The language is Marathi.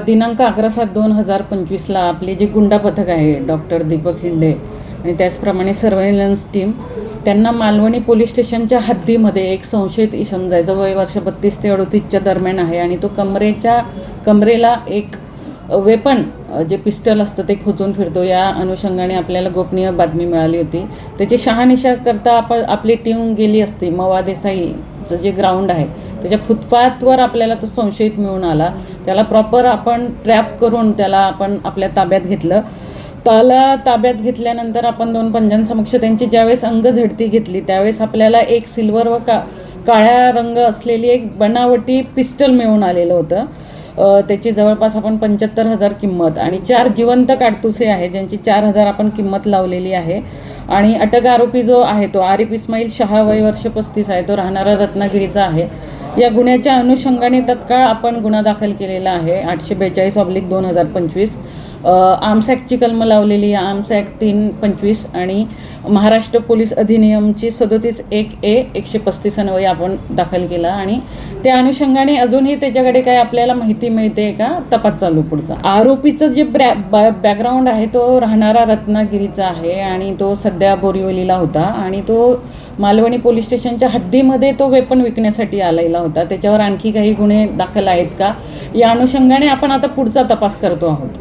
दिनांक 11/7/2025ला आपले जे गुंडा पथक आहे डॉक्टर दीपक हिंडे आणि त्याचप्रमाणे सर्व्हेलन्स टीम त्यांना मालवणी पोलीस स्टेशनच्या हद्दीमध्ये एक संशयित इसम जायचं वय वर्ष 32 ते 38च्या दरम्यान आहे आणि तो कमरेला एक वेपन जे पिस्टल असतं ते खोचून फिरतो. या अनुषंगाने आपल्याला गोपनीय बातमी मिळाली होती. त्याची शहानिशा करता आपली टीम गेली असती. मवा देसाईचं जे ग्राउंड आहे त्याच्या फुटपाथवर आपल्याला तो संशयित मिळून आला. त्याला प्रॉपर आपण ट्रॅप करून त्याला आपण आपल्या ताब्यात घेतलं. त्याला ताब्यात घेतल्यानंतर आपण 2 पंजांसमक्ष त्यांची ज्यावेळेस अंगझडती घेतली त्यावेळेस आपल्याला एक सिल्वर व काळ्या रंग असलेली एक बनावटी पिस्टल मिळून आलेलं होतं. त्याची जवळपास आपण 75,000 किंमत आणि 4 जिवंत काडतुसे आहे ज्यांची 4,000 आपण किंमत लावलेली आहे. आणि अटक आरोपी जो आहे तो आरिफ इस्माईल शहा वय वर्ष 35 आहे. तो राहणारा रत्नागिरीचा आहे. या गुन्ह्याच्या अनुषंगाने तत्काळ आपण गुन्हा दाखल केलेला आहे 842/2025. आर्म्स ॲक्टची कलमं लावलेली आहे. आर्म्स ॲक्ट 325 आणि महाराष्ट्र पोलीस अधिनियमची 37(1)A 135 अन्वये आपण दाखल केला. आणि त्या अनुषंगाने अजूनही त्याच्याकडे काय आपल्याला माहिती मिळते का तपास चालू पुढचा. आरोपीचं जे बॅकग्राऊंड आहे तो राहणारा रत्नागिरीचा आहे आणि तो सध्या बोरिवलीला होता आणि तो मालवणी पोलीस स्टेशनच्या हद्दीमध्ये तो वेपन विकण्यासाठी आलेला होता. त्याच्यावर आणखी काही गुन्हे दाखल आहेत का या अनुषंगाने आपण आता पुढचा तपास करतो आहोत.